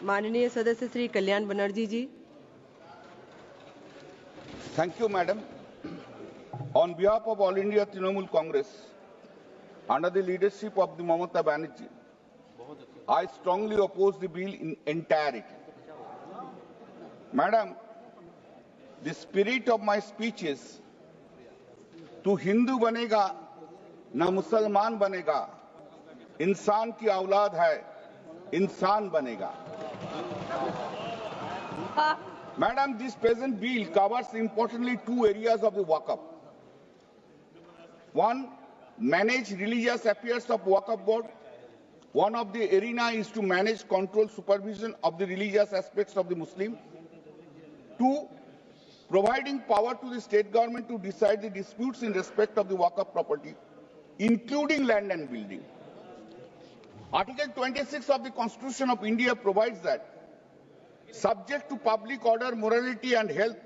माननीय सदस्य श्री कल्याण बनर्जी जी। Thank you, Madam. On behalf of All India Trinamool Congress, under the leadership of the Mamata Banerjee, I strongly oppose the bill in entirety. Madam, the spirit of my speech is, तू हिंदू बनेगा ना मुसलमान बनेगा, इंसान की औलाद है, इंसान बनेगा. Madam, this present bill covers importantly two areas of the Waqf. One, manage religious affairs of Waqf board. One of the arena is to manage control supervision of the religious aspects of the Muslim. Two, providing power to the state government to decide the disputes in respect of the Waqf property, including land and building. Article 26 of the Constitution of India provides that, subject to public order, morality and health,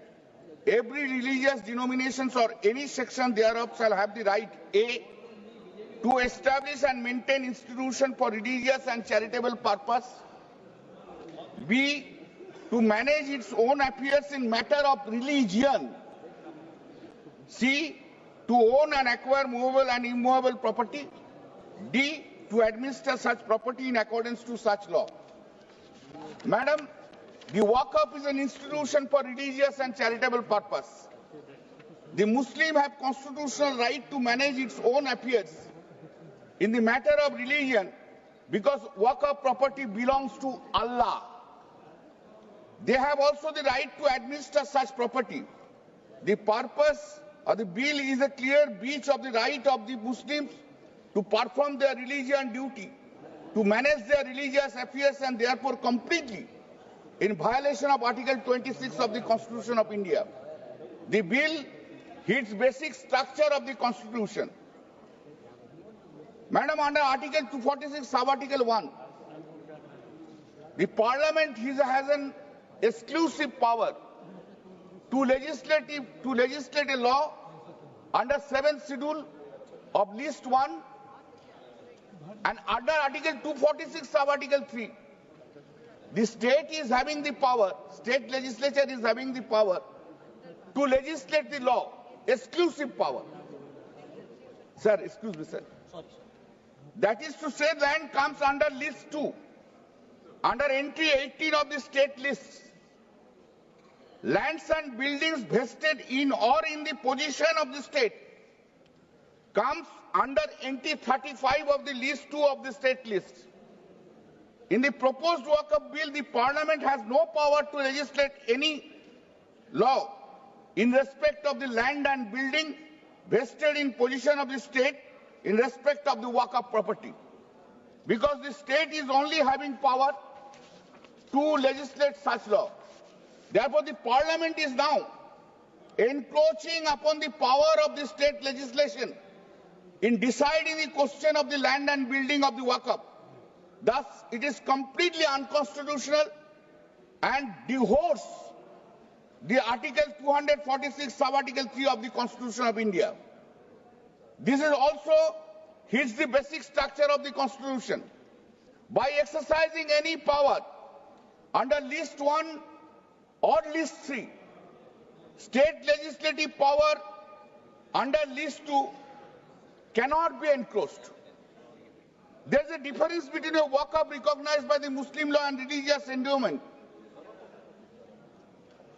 every religious denominations or any section thereof shall have the right, A, to establish and maintain institutions for religious and charitable purpose, B, to manage its own affairs in matter of religion, C, to own and acquire movable and immovable property, D, to administer such property in accordance to such law. Madam, the Waqf is an institution for religious and charitable purpose. The Muslim have constitutional right to manage its own affairs in the matter of religion because Waqf property belongs to Allah. They have also the right to administer such property. The purpose of the bill is a clear breach of the right of the Muslims to perform their religion duty, to manage their religious affairs, and therefore completely in violation of Article 26 of the Constitution of India. The bill hits basic structure of the Constitution. Madam, under Article 246, sub-Article 1, the Parliament has an exclusive power to legislate a law under 7th schedule of list 1, and under Article 246, sub-Article 3, the state is having the power, state legislature is having the power to legislate the law, exclusive power. Sir, excuse me, sir. That is to say, land comes under list 2, under entry 18 of the state lists. Lands and buildings vested in or in the possession of the state comes under entry 35 of the list 2 of the state list. In the proposed Waqf bill, the Parliament has no power to legislate any law in respect of the land and building vested in possession of the state in respect of the Waqf property, because the state is only having power to legislate such law. Therefore, the Parliament is now encroaching upon the power of the state legislation in deciding the question of the land and building of the Waqf. Thus, it is completely unconstitutional and divorces the Article 246, sub-Article 3 of the Constitution of India. This is also hits the basic structure of the Constitution. By exercising any power under list 1 or list 3, state legislative power under list 2 cannot be encroached. There is a difference between a Waqf recognized by the Muslim law and religious endowment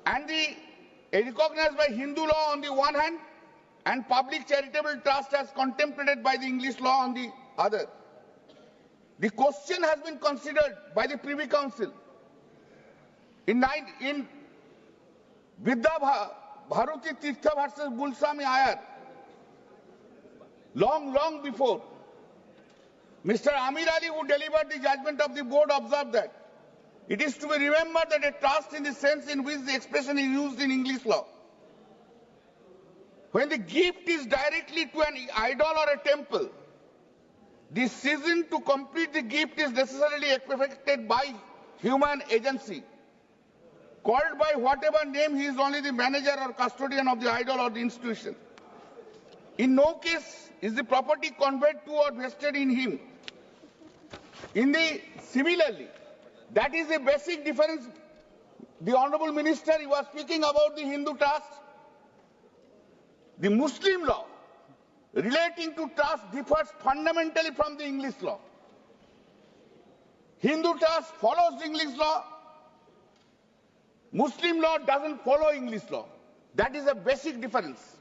and recognized by Hindu law on the one hand and public charitable trust as contemplated by the English law on the other. The question has been considered by the Privy Council in Vidya Bharuti Tirtha versus Bulsami Ayar, long before. Mr. Amir Ali, who delivered the judgment of the board, observed that it is to be remembered that a trust in the sense in which the expression is used in English law, when the gift is directly to an idol or a temple, the season to complete the gift is necessarily effected by human agency. Called by whatever name, he is only the manager or custodian of the idol or the institution. In no case is the property conveyed to or vested in him. Similarly, That is a basic difference. The Honorable Minister, he was speaking about the Hindu trust. The Muslim law relating to trust differs fundamentally from the English law. Hindu trust follows English law. Muslim law doesn't follow English law. That is a basic difference.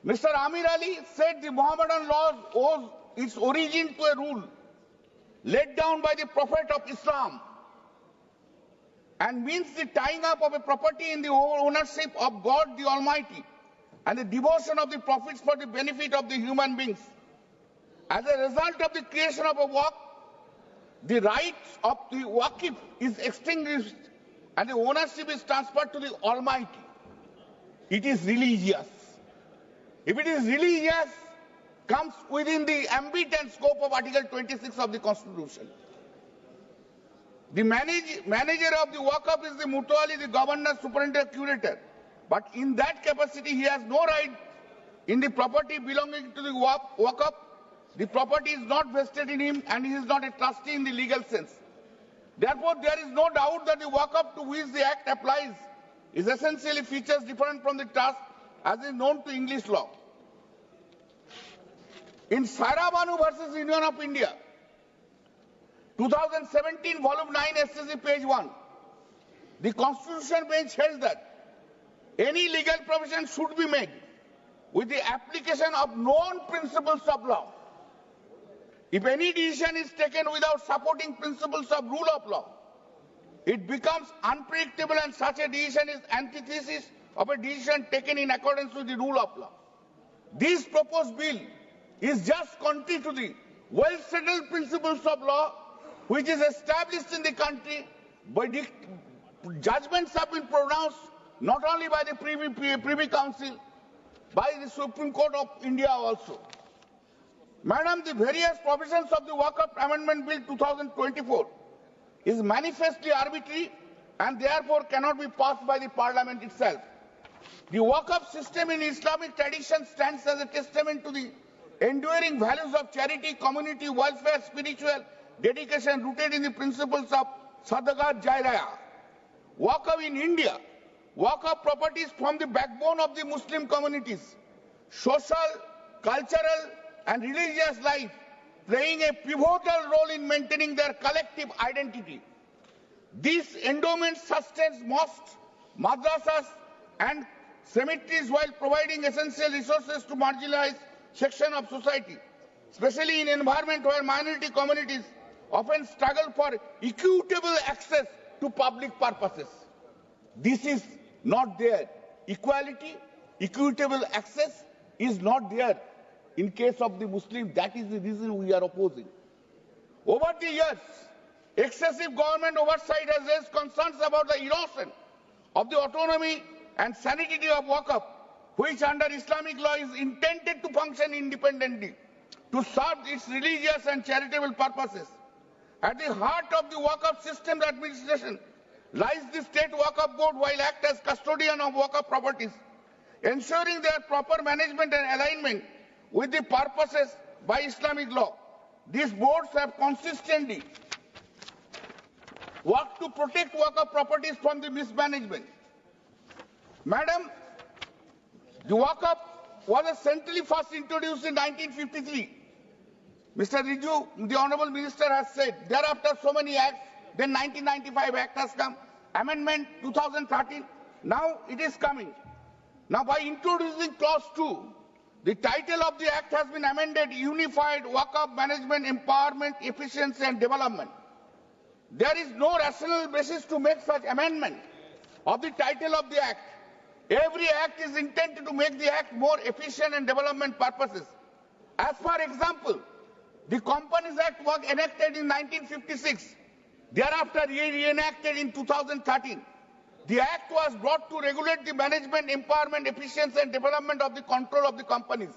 Mr. Amir Ali said the Mohammedan law owes its origin to a rule laid down by the Prophet of Islam and means the tying up of a property in the ownership of God the Almighty and the devotion of the prophets for the benefit of the human beings. As a result of the creation of a waqf, the rights of the waqif is extinguished and the ownership is transferred to the Almighty. It is religious. If it is religious, comes within the ambit and scope of Article 26 of the Constitution. The manager of the Waqf is the Mutawalli, the governor, superintendent, curator. But in that capacity, he has no right in the property belonging to the Waqf. The property is not vested in him and he is not a trustee in the legal sense. Therefore, there is no doubt that the Waqf to which the Act applies is essentially features different from the trust as is known to English law. In Sarabanu versus Union of India, 2017, volume 9, SCC, page 1, the Constitution bench held that any legal provision should be made with the application of known principles of law. If any decision is taken without supporting principles of rule of law, it becomes unpredictable and such a decision is antithesis of a decision taken in accordance with the rule of law. This proposed bill is just contrary to the well-settled principles of law which is established in the country by the judgments have been pronounced not only by the Privy Council, by the Supreme Court of India also. Madam, the various provisions of the Waqf Amendment Bill 2024 is manifestly arbitrary and therefore cannot be passed by the Parliament itself. The Waqf system in Islamic tradition stands as a testament to the enduring values of charity, community, welfare, spiritual dedication rooted in the principles of Sadaqat Jariyah. Waqf in India, Waqf properties form the backbone of the Muslim communities, social, cultural and religious life, playing a pivotal role in maintaining their collective identity. This endowment sustains mosques, madrasas and cemeteries while providing essential resources to marginalized section of society, especially in an environment where minority communities often struggle for equitable access to public purposes. This is not there. Equality, equitable access is not there in case of the Muslims. That is the reason we are opposing. Over the years, excessive government oversight has raised concerns about the erosion of the autonomy and sanctity of Waqf, which under Islamic law is intended to function independently to serve its religious and charitable purposes. At the heart of the Waqf system administration lies the State Waqf Board, while act as custodian of Waqf properties, ensuring their proper management and alignment with the purposes by Islamic law. These boards have consistently worked to protect Waqf properties from the mismanagement. Madam, the Waqf was centrally first introduced in 1953. Mr. Riju, the Honorable Minister, has said, thereafter so many acts, then 1995 Act has come, Amendment 2013, now it is coming. Now by introducing Clause 2, the title of the Act has been amended, Unified Waqf Management, Empowerment, Efficiency and Development. There is no rational basis to make such amendment of the title of the Act. Every Act is intended to make the Act more efficient and development purposes. As for example, the Companies Act was enacted in 1956, thereafter reenacted in 2013. The Act was brought to regulate the management, empowerment, efficiency and development of the control of the companies.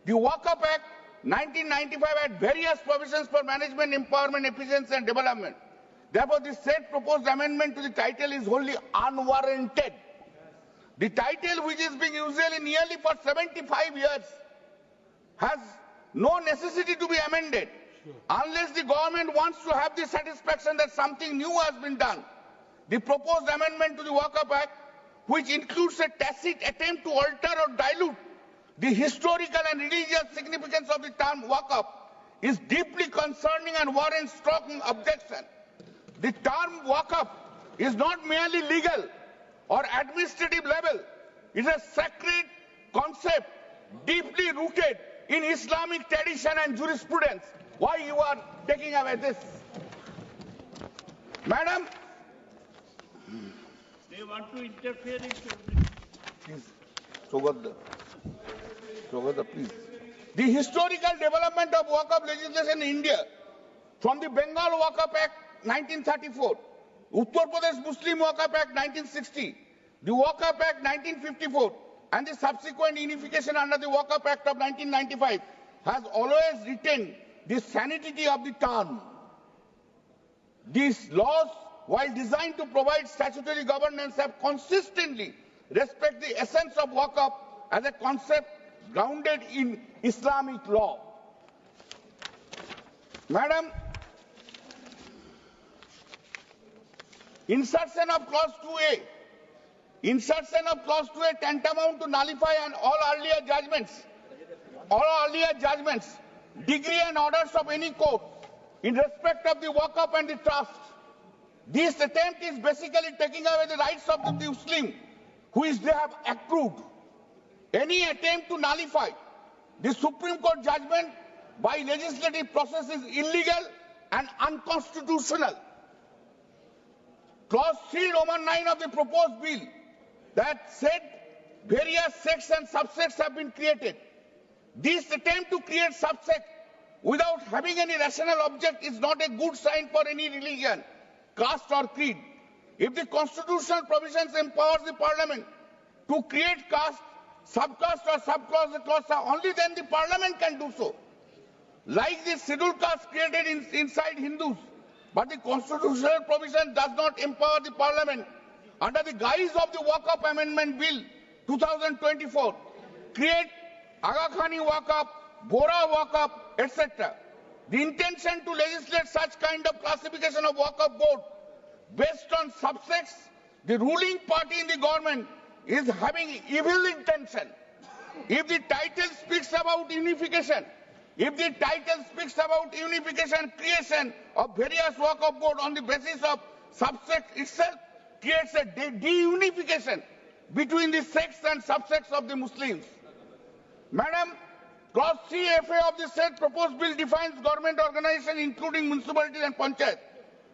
The Waqf Act 1995 had various provisions for management, empowerment, efficiency and development. Therefore, the said proposed amendment to the title is wholly unwarranted. The title, which is being used nearly for 75 years, has no necessity to be amended. Unless the government wants to have the satisfaction that something new has been done, the proposed amendment to the Waqf Act, which includes a tacit attempt to alter or dilute the historical and religious significance of the term Waqf, is deeply concerning and warrants strong objection. The term Waqf is not merely legal or administrative level. It is a sacred concept deeply rooted in Islamic tradition and jurisprudence. Why you are taking away this? Madam, they want to interfere in please, Sogata, please. The historical development of Waqf legislation in India, from the Bengal Waqf Act 1934, Uttar Pradesh Muslim Waqf Act 1960, the Waqf Act 1954, and the subsequent unification under the Waqf Act of 1995, has always retained the sanctity of the term. These laws, while designed to provide statutory governance, have consistently respected the essence of Waqf as a concept grounded in Islamic law. Madam, insertion of clause 2A. Insertion of clause 2A tantamount to nullify and all earlier judgments, degree and orders of any court in respect of the Waqf and the trust. This attempt is basically taking away the rights of the Muslim, which they have accrued. Any attempt to nullify the Supreme Court judgment by legislative process is illegal and unconstitutional. Clause 3 Roman 9 of the proposed bill that said various sects and subsects have been created. This attempt to create subsect without having any rational object is not a good sign for any religion, caste or creed. If the constitutional provisions empowers the parliament to create caste, subcaste or subclass, only then the parliament can do so. Like the scheduled caste created inside Hindus, but the constitutional provision does not empower the parliament under the guise of the Waqf Amendment Bill 2024, create Aga Khani Waqf, Bora Waqf, etc. The intention to legislate such kind of classification of Waqf board based on subsects, the ruling party in the government is having evil intention. If the title speaks about unification, creation of various Waqf board on the basis of subsect itself creates a de-unification between the sects and subsects of the Muslims. Madam, clause 3FA of the said proposed bill defines government organization including municipalities and panchayat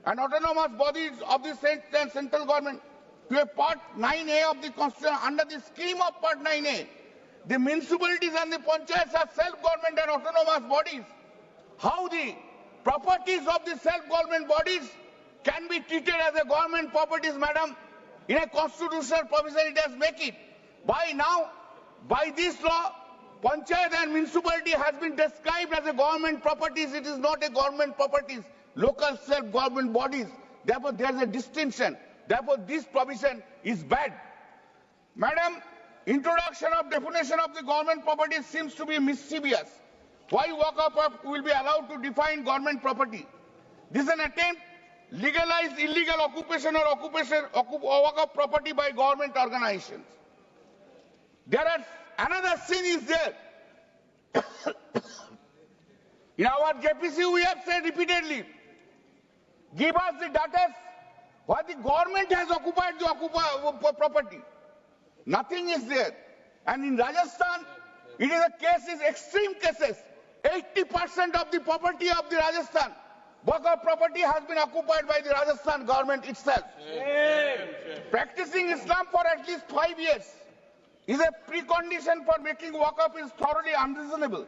and autonomous bodies of the state and central government to a part 9A of the Constitution. Under the scheme of part 9A, the municipalities and the panchayats are self-government and autonomous bodies. How the properties of the self-government bodies can be treated as a government properties, madam? In a constitutional provision it has made it. By this law, panchayat and municipality has been described as a government properties. It is not a government properties, local self-government bodies. Therefore, there is a distinction. Therefore, this provision is bad. Madam, introduction of definition of the government property seems to be mischievous. Why Waqf will be allowed to define government property? This is an attempt to legalize illegal occupation or Waqf property by government organizations. Another sin is there. In our JPC, we have said repeatedly, give us the data why the government has occupied the property. Nothing is there. And in Rajasthan, it is a case, extreme cases. 80% of the property of the Rajasthan, Waqf property has been occupied by the Rajasthan government itself. Practicing Islam for at least 5 years is a precondition for making Waqf is thoroughly unreasonable,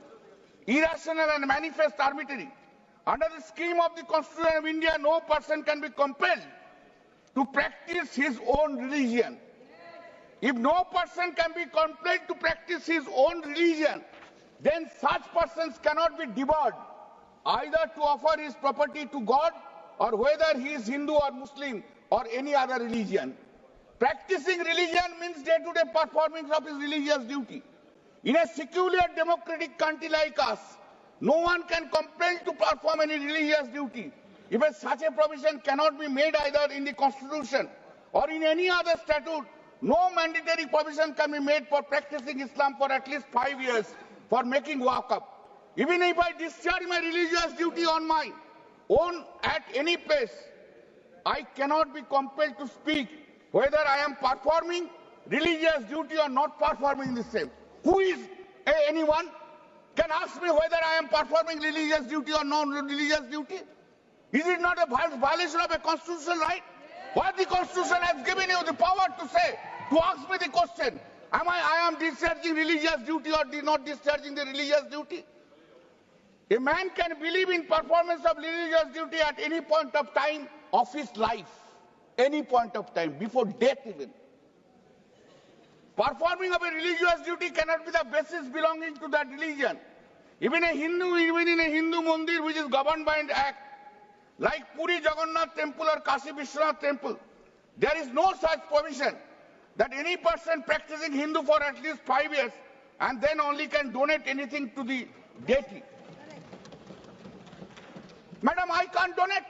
irrational and manifest arbitrary. Under the scheme of the Constitution of India, no person can be compelled to practice his own religion. If no person can be compelled to practice his own religion, then such persons cannot be debarred either to offer his property to God or whether he is Hindu or Muslim or any other religion. Practicing religion means day-to-day performance of his religious duty. In a secular democratic country like us, No one can compel to perform any religious duty. If such a provision cannot be made either in the Constitution or in any other statute, no mandatory provision can be made for practicing Islam for at least 5 years for making waqf. Even if I discharge my religious duty on my own at any place, I cannot be compelled to speak whether I am performing religious duty or not performing the same. Who is anyone can ask me whether I am performing religious duty or non-religious duty? Is it not a violation of a constitutional right? What the Constitution has given you the power to say, to ask me the question, I am discharging religious duty or not discharging the religious duty? A man can believe in performance of religious duty at any point of time of his life, any point of time, before death even. Performing of a religious duty cannot be the basis belonging to that religion. Even in a Hindu mandir which is governed by an act, like Puri Jagannath Temple or Kashi Vishwanath Temple, there is no such provision that any person practicing Hindu for at least 5 years and then only can donate anything to the deity. Madam, I can't donate.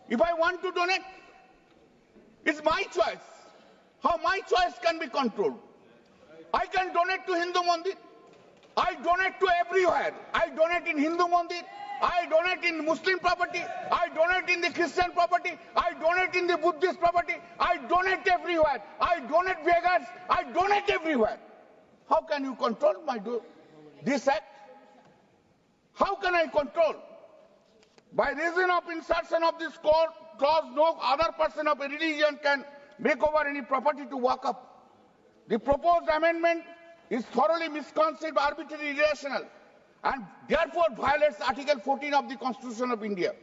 If I want to donate, it's my choice. How my choice can be controlled? I can donate to Hindu mandir. I donate to everywhere. I donate in Hindu mandir. I donate in Muslim property. I donate in the Christian property. I donate in the Buddhist property. I donate everywhere. I donate beggars. I donate everywhere. How can you control this act? How can I control? By reason of insertion of this clause, no other person of a religion can make over any property to waqf. The proposed amendment is thoroughly misconceived, arbitrary, irrational, and therefore violates Article 14 of the Constitution of India.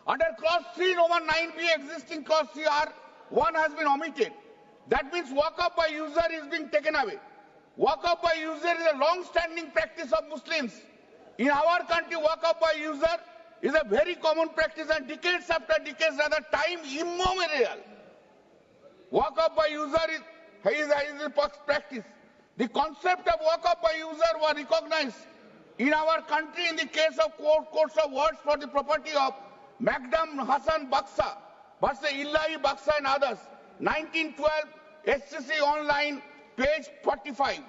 Under Clause 3, Roman 9b, existing Clause CR1 has been omitted. That means waqf by user is being taken away. Waqf by user is a long-standing practice of Muslims. In our country, waqf by user is a very common practice, and decades after decades, rather time immemorial. Waqf by user is a practice. The concept of waqf by user was recognized in our country in the case of courts of words for the property of Magdam Hassan Baksa versus Illahi Baksa and others, 1912, SCC online, page 45.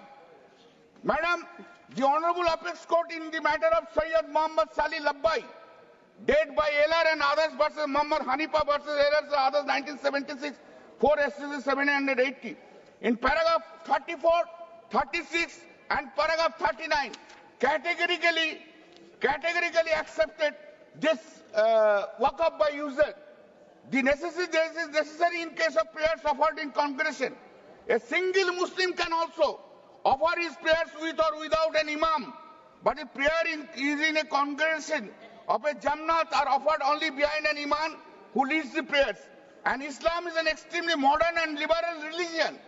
Madam, the Honorable Apex Court in the matter of Sayyid Muhammad Salih Labbai, dead by Eller and others versus Muhammad Hanifa versus Eller and others, 1976, 4 SCC 780. In paragraph 34, 36 and paragraph 39, categorically accepted this waqf by user. The necessary in case of prayers offered in congregation. A single Muslim can also offer his prayers with or without an imam, but if prayer is in a congregation of a Jannat are offered only behind an imam who leads the prayers. And Islam is an extremely modern and liberal religion.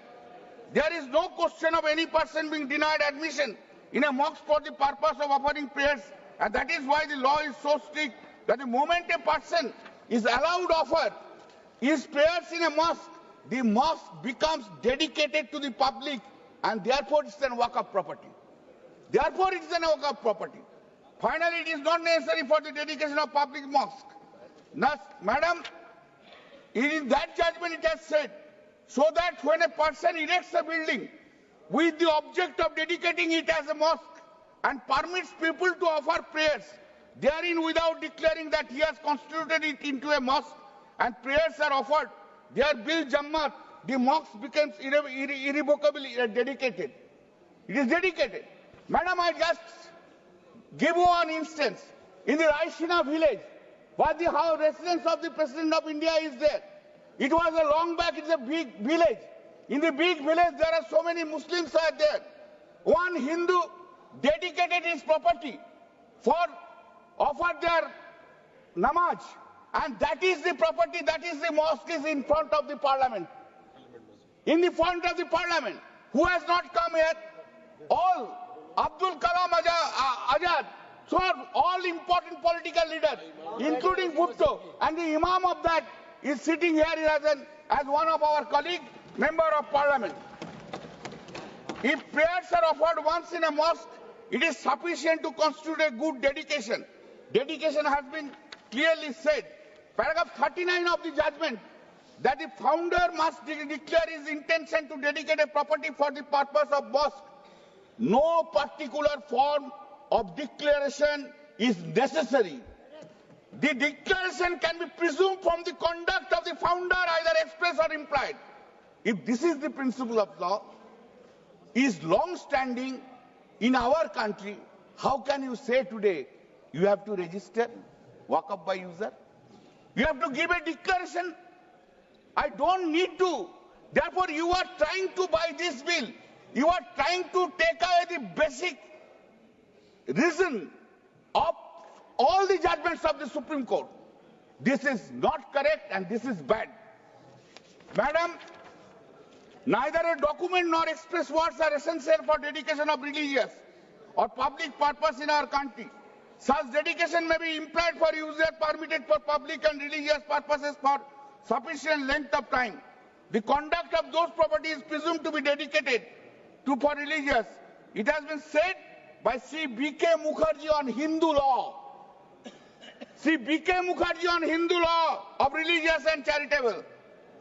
There is no question of any person being denied admission in a mosque for the purpose of offering prayers, and that is why the law is so strict that the moment a person is allowed to offer his prayers in a mosque, the mosque becomes dedicated to the public, and therefore it's an waqf property. Therefore it is an waqf property. Finally, it is not necessary for the dedication of public mosque. Now, madam, in that judgment it has said, so that when a person erects a building with the object of dedicating it as a mosque and permits people to offer prayers therein without declaring that he has constituted it into a mosque and prayers are offered, there bil jammat, the mosque becomes irrevocably dedicated. It is dedicated. Madam, I just give you one instance. In the Raishina village, where the residence of the President of India is there. It was a long back, it's a big village. In the big village, there are so many Muslims are there. One Hindu dedicated his property for offer their namaz. And that is the property, that is the mosque is in front of the parliament. In the front of the parliament. Who has not come here? All. Abdul Kalam Azad. So all important political leaders, including Bhutto. And the imam of that is sitting here as one of our colleagues, member of parliament. If prayers are offered once in a mosque, it is sufficient to constitute a good dedication. Dedication has been clearly said. Paragraph 39 of the judgment, that the founder must declare his intention to dedicate a property for the purpose of mosque. No particular form of declaration is necessary. The declaration can be presumed from the conduct of the founder, either express or implied. If this is the principle of law, is long-standing in our country, how can you say today you have to register Waqf by user? You have to give a declaration. I don't need to. Therefore, you are trying to, by this bill, you are trying to take away the basic reason of all the judgments of the Supreme Court. This is not correct and this is bad. Madam, neither a document nor express words are essential for dedication of religious or public purpose in our country. Such dedication may be implied for user, permitted for public and religious purposes for sufficient length of time. The conduct of those properties is presumed to be dedicated for religious. It has been said by C. B.K. Mukherjee on Hindu law. C. B.K. Mukherjee on Hindu law of religious and charitable.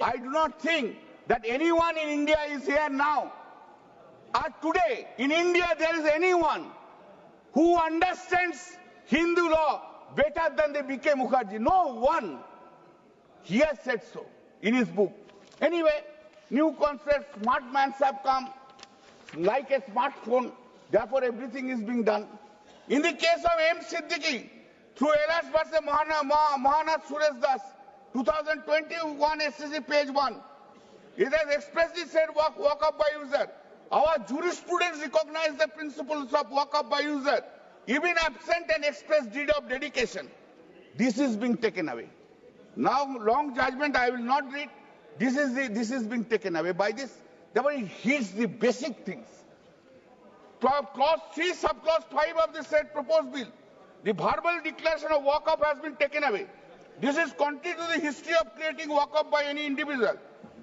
I do not think that anyone in India is here now. Today, in India, there is anyone who understands Hindu law better than the B.K. Mukherjee. No one. He has said so in his book. Anyway, new concepts, smart mans have come, like a smartphone. Therefore, everything is being done. In the case of M. Siddiqui, through Elas versus Mahanath Suresh Das, 2021 SCC page 1, it has expressly said Waqf by user. Our jurisprudence recognizes the principles of Waqf by user, even absent an express deed of dedication. This is being taken away. Now, long judgment I will not read. This is being taken away by this. Therefore, it hits the basic things. Clause 3, subclause 5 of the said proposed bill. The verbal declaration of Waqf has been taken away. This is contrary to the history of creating Waqf by any individual.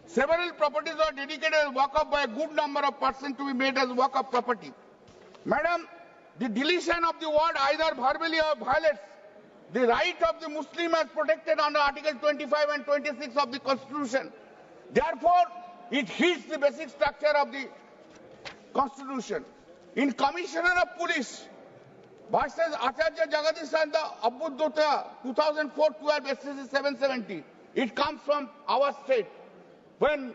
Several properties are dedicated as Waqf by a good number of persons to be made as Waqf property. Madam, the deletion of the word either verbally or violates the right of the Muslim as protected under Article 25 and 26 of the Constitution. Therefore, it hits the basic structure of the Constitution. In Commissioner of Police versus Acharya Jagadish Abbuddhota 2004-12 SCC 770, it comes from our state. When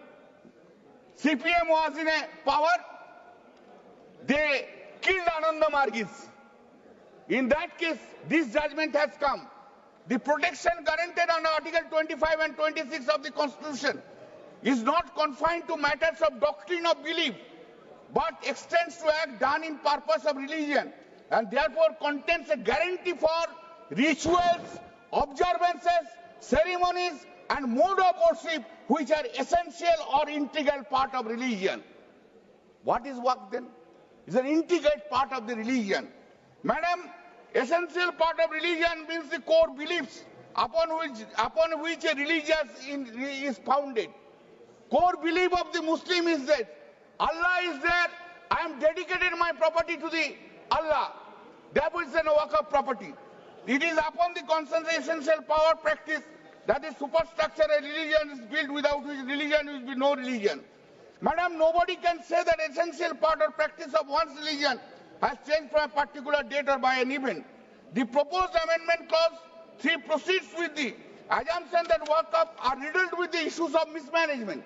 CPM was in a power, they killed Ananda Margis. In that case, this judgment has come. The protection guaranteed under Article 25 and 26 of the Constitution is not confined to matters of doctrine or belief, but extends to act done in purpose of religion, and therefore contains a guarantee for rituals, observances, ceremonies, and mode of worship which are essential or integral part of religion. What is Waqf then? It's an integral part of the religion. Madam, essential part of religion means the core beliefs upon which a religion is founded. Core belief of the Muslim is that Allah is there. I am dedicated my property to the Allah. Therefore, it's a Waqf property. It is upon the consensus essential power practice that the superstructure of religion is built, without which religion will be no religion. Madam, nobody can say that essential part or practice of one's religion has changed from a particular date or by an event. The proposed amendment clause 3 proceeds with the assumption that Waqf are riddled with the issues of mismanagement.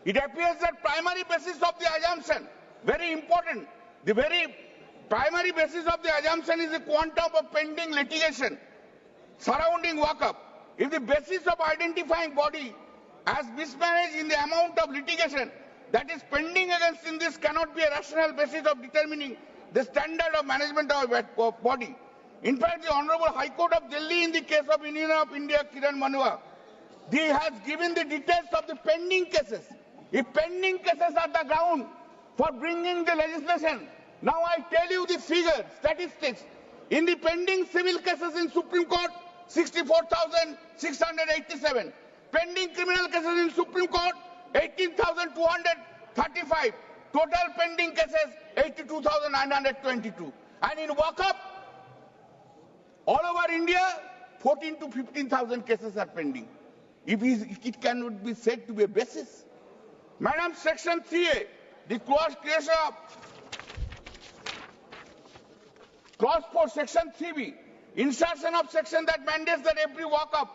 It appears that primary basis of the assumption, very important, the very primary basis of the assumption is the quantum of pending litigation surrounding Waqf. If the basis of identifying body as mismanaged in the amount of litigation that is pending against in this cannot be a rational basis of determining the standard of management of a body. In fact, the Honorable High Court of Delhi in the case of Union of India, Kiran Manua, they has given the details of the pending cases. If pending cases are the ground for bringing the legislation, now I tell you the figure, statistics. In the pending civil cases in Supreme Court, 64,687. Pending criminal cases in Supreme Court, 18,235. Total pending cases 82,922. And in Waqf, all over India, 14 to 15,000 cases are pending. If it cannot be said to be a basis. Madam, Section 3A, the creation of Clause 4, Section 3B, insertion of section that mandates that every Waqf,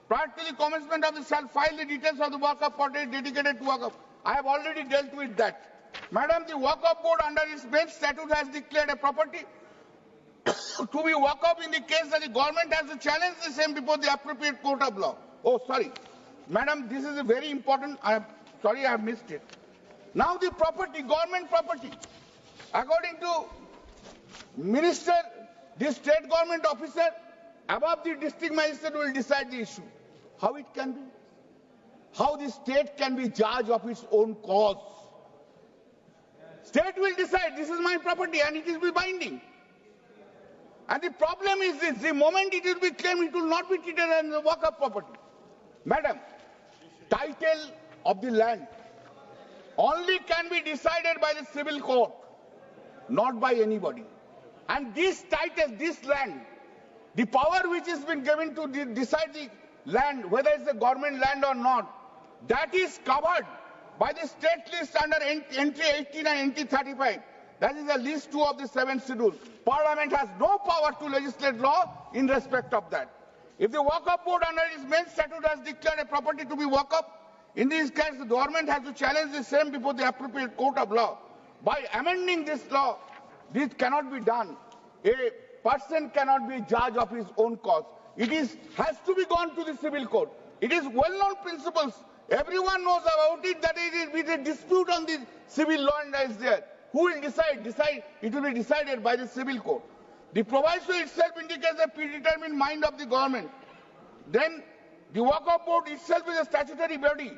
prior to the commencement of the shall file the details of the Waqf property dedicated to Waqf. I have already dealt with that. Madam, the Waqf board under its main statute has declared a property to be Waqf in the case that the government has to challenge the same before the appropriate court of law. Oh, sorry. Madam, this is a very important, I have missed it. Now the property, government property, according to Minister, the state government officer above the district magistrate will decide the issue. How it can be? How the state can be judge of its own cause? State will decide, this is my property and it will be binding. And the problem is this, the moment it will be claimed, it will not be treated as a Waqf property. Madam, title of the land only can be decided by the civil court, not by anybody. And this title, this land, the power which has been given to decide the land, whether it's a government land or not, that is covered by the state list under entry 18 and entry 35. That is the list 2 of the 7th schedule. Parliament has no power to legislate law in respect of that. If the Waqf board under its main statute has declared a property to be Waqf, in this case the government has to challenge the same before the appropriate court of law. By amending this law, this cannot be done. A person cannot be judge of his own cause. It has to be gone to the civil court. It is well-known principles. Everyone knows about it, that it is a dispute on the civil law and is there. Who will decide? It will be decided by the civil court. The proviso itself indicates a predetermined mind of the government. Then the Waqf board itself is a statutory body.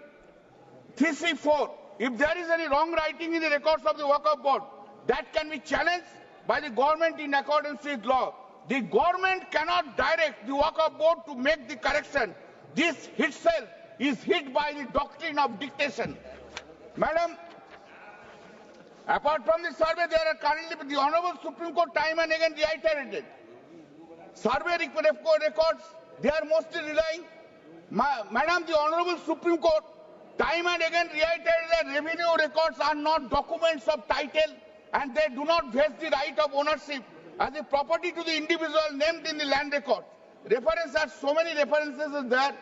3C4. If there is any wrong writing in the records of the Waqf board, that can be challenged by the government in accordance with law. The government cannot direct the Waqf board to make the correction. This itself is hit by the doctrine of dictation. Madam, apart from the survey, there are currently the Honorable Supreme Court time and again reiterated. Survey records, they are mostly relying. Madam, the Honorable Supreme Court time and again reiterated that revenue records are not documents of title and they do not vest the right of ownership as a property to the individual named in the land record. Reference are so many references is there.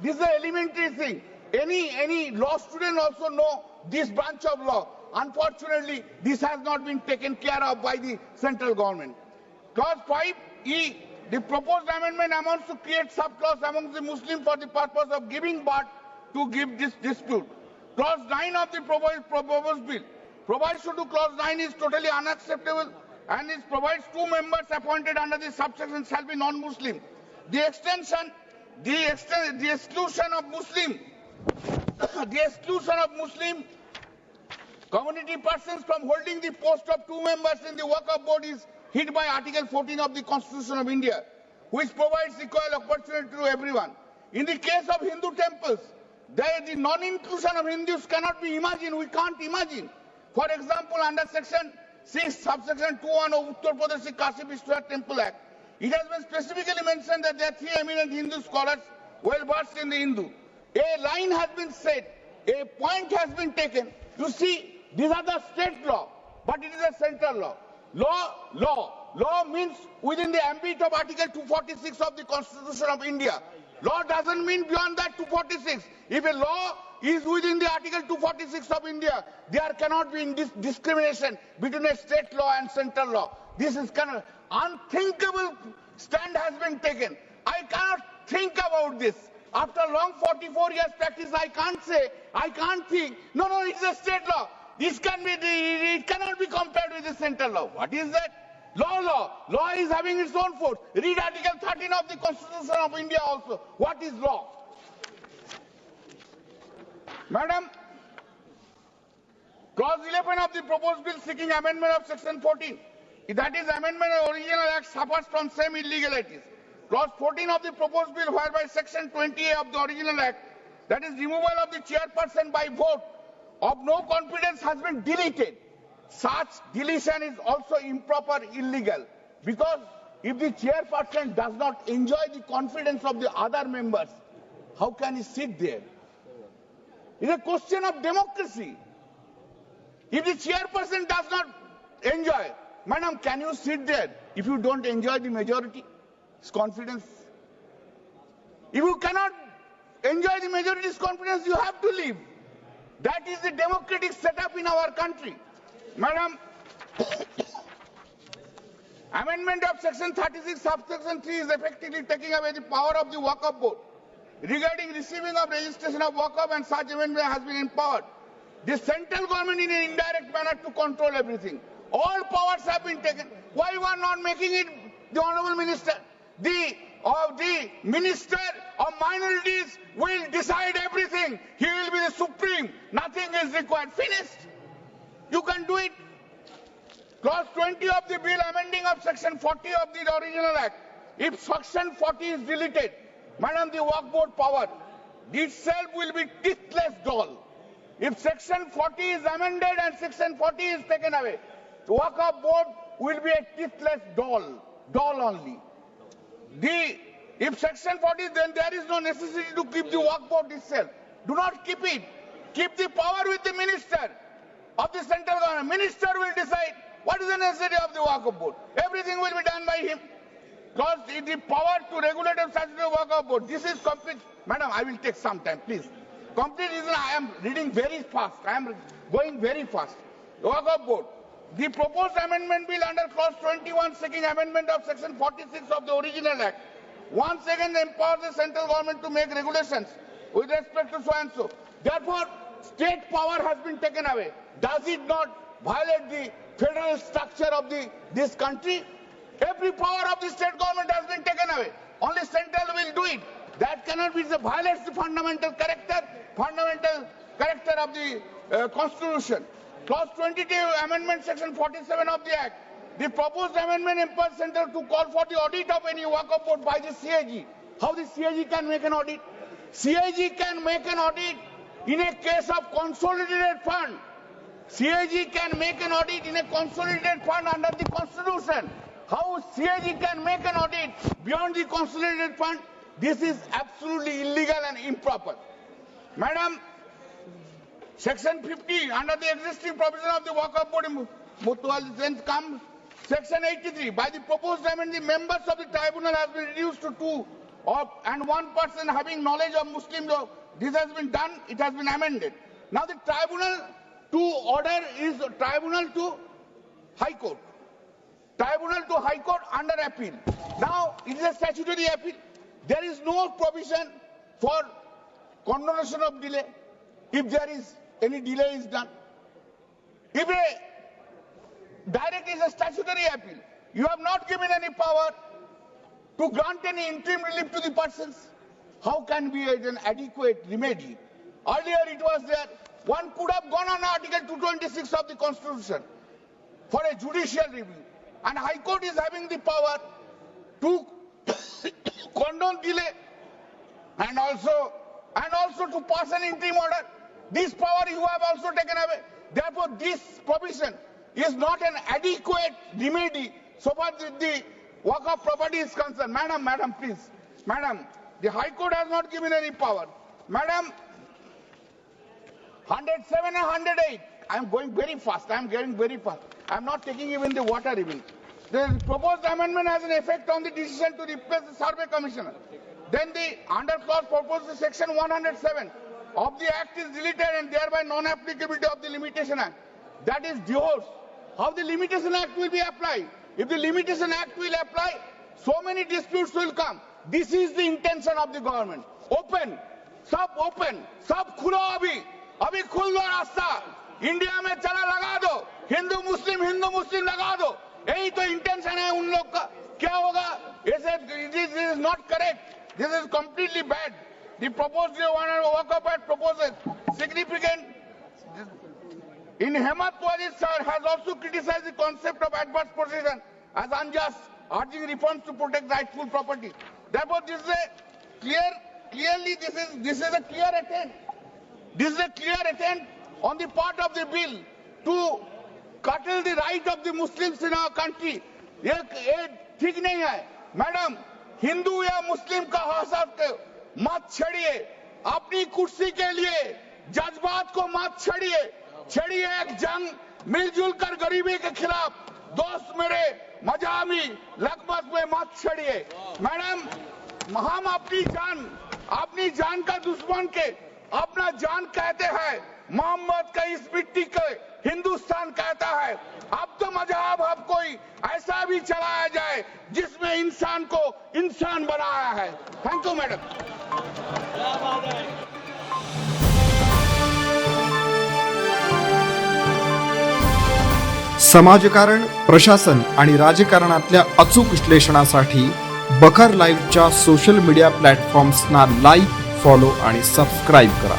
This is an elementary thing. Any law student also know this branch of law. Unfortunately, this has not been taken care of by the central government. Clause 5E, the proposed amendment amounts to create subclause among the Muslims for the purpose of giving birth to give this dispute. Clause 9 of the proposed bill provides to clause 9 is totally unacceptable and it provides 2 members appointed under the subsection shall be non-Muslim. The exclusion of Muslim community persons from holding the post of 2 members in the Waqf board is hit by Article 14 of the Constitution of India, which provides equal opportunity to everyone. In the case of Hindu temples, the non-inclusion of Hindus cannot be imagined. We can't imagine. For example, under Section 6, subsection 2(1) of Uttar Pradesh Kashi Vishwanath Temple Act, it has been specifically mentioned that there are 3 eminent Hindu scholars well versed in the Hindu. A line has been set, a point has been taken. You see, these are the state law, but it is a central law. Law means within the ambit of Article 246 of the Constitution of India. Law doesn't mean beyond that 246. If a law is within the Article 246 of India, there cannot be discrimination between a state law and central law. This is kind of unthinkable stand has been taken. I cannot think about this. After long 44 years practice, I can't think. No, it's a state law. It cannot be compared with the central law. What is that? Law is having its own force. Read Article 13 of the Constitution of India also. What is law? Madam, Clause 11 of the proposed bill seeking amendment of Section 14. That is, amendment of original act suffers from same illegalities. Clause 14 of the proposed bill, whereby Section 20A of the original act, that is removal of the chairperson by vote, of no confidence has been deleted. Such deletion is also improper, illegal, because if the chairperson does not enjoy the confidence of the other members, how can he sit there? It's a question of democracy. If the chairperson does not enjoy, madam, can you sit there if you don't enjoy the majority's confidence? If you cannot enjoy the majority's confidence, you have to leave. That is the democratic setup in our country. Madam, amendment of section 36, subsection 3 is effectively taking away the power of the Waqf board. Regarding receiving of registration of Waqf, and such amendment has been empowered the central government in an indirect manner to control everything. All powers have been taken. Why you are not making it the honorable minister? The minister of minorities will decide everything. He will be the supreme. Nothing is required. Finished. You can do it. Clause 20 of the bill amending of section 40 of the original act. If section 40 is deleted, madam, the Waqf board power itself will be teethless doll. If section 40 is amended and section 40 is taken away, the Waqf board will be a teethless doll only. If section 40, then there is no necessity to keep the Waqf board itself. Do not keep it. Keep the power with the minister of the central government. Minister will decide what is the necessity of the Waqf board. Everything will be done by him. Because the power to regulate the statutory Waqf board. This is complete. Madam, I will take some time, please. Complete reason I am reading very fast. I am going very fast. The Waqf board. The proposed amendment bill under clause 21, seeking amendment of section 46 of the original act, once again empowers the central government to make regulations with respect to so and so. Therefore, state power has been taken away. Does it not violate the federal structure of this country? Every power of the state government has been taken away. Only central will do it. That cannot be. It violates the fundamental character of the Constitution. Clause 22, amendment section 47 of the Act. The proposed amendment empowers Central to call for the audit of any Waqf board by the CAG. How the CAG can make an audit? CAG can make an audit in a case of consolidated fund. CAG can make an audit in a consolidated fund under the Constitution. How CAG can make an audit beyond the consolidated fund? This is absolutely illegal and improper. Madam, section 50, under the existing provision of the Waqf board, then comes section 83. By the proposed amendment, the members of the tribunal have been reduced to 2, and 1 person having knowledge of Muslim law. This has been done, it has been amended. Now the tribunal to order is tribunal to High Court. Tribunal to High Court under appeal. Now it is a statutory appeal. There is no provision for condonation of delay if there is any delay is done. If a direct is a statutory appeal, you have not given any power to grant any interim relief to the persons. How can be an adequate remedy? Earlier it was there. One could have gone on Article 226 of the Constitution for a judicial review. And High Court is having the power to condone delay and also to pass an interim order. This power you have also taken away. Therefore, this provision is not an adequate remedy so far as the Waqf property is concerned. Madam, please. Madam, the High Court has not given any power. Madam, 107 and 108. I am going very fast. I am getting very fast. I am not taking even the water even. The proposed amendment has an effect on the decision to replace the survey commissioner. Then the under clause proposed section 107 of the act is deleted and thereby non-applicability of the limitation act. That is divorce. How the limitation act will be applied? If the limitation act will apply, so many disputes will come. This is the intention of the government. Open, sab khula abhi khul do rasta. India mein chala laga do. Hindu Muslim laga do. यही तो intention है उन लोग का. क्या होगा? This is not correct. This is completely bad. The proposed Waqf Act proposes significant. In Hemant Wajid sir has also criticized the concept of adverse possession as unjust, urging reforms to protect rightful property. Therefore, this is a clear attempt. This is a clear attempt on the part of the bill to curtail the right of the Muslims in our country. ये ठीक नहीं है madam. Hindu या मुस्लिम का हसद मत छेड़िए, अपनी कुर्सी के लिए जज्बात को मत छेड़िए। एक जंग मिलजुल कर गरीबी के खिलाफ, दोस्त मेरे मजामी लगभग में मत छेड़िए मैडम। हम अपनी जान का दुश्मन के अपना जान कहते हैं, मोहम्मद का इस मिट्टी के हिंदुस्तान कहता है। अब तो मजहब अब कोई ऐसा भी चलाया जाए जिसमें इंसान को इंसान बनाया है। Thank you madam. समाजकारण, प्रशासन आणि राजकारणातल्या अचूक विश्लेषणासाठी बखर लाईव्हच्या सोशल मीडिया प्लॅटफॉर्म्सना लाईक, फॉलो आणि सबस्क्राईब करा।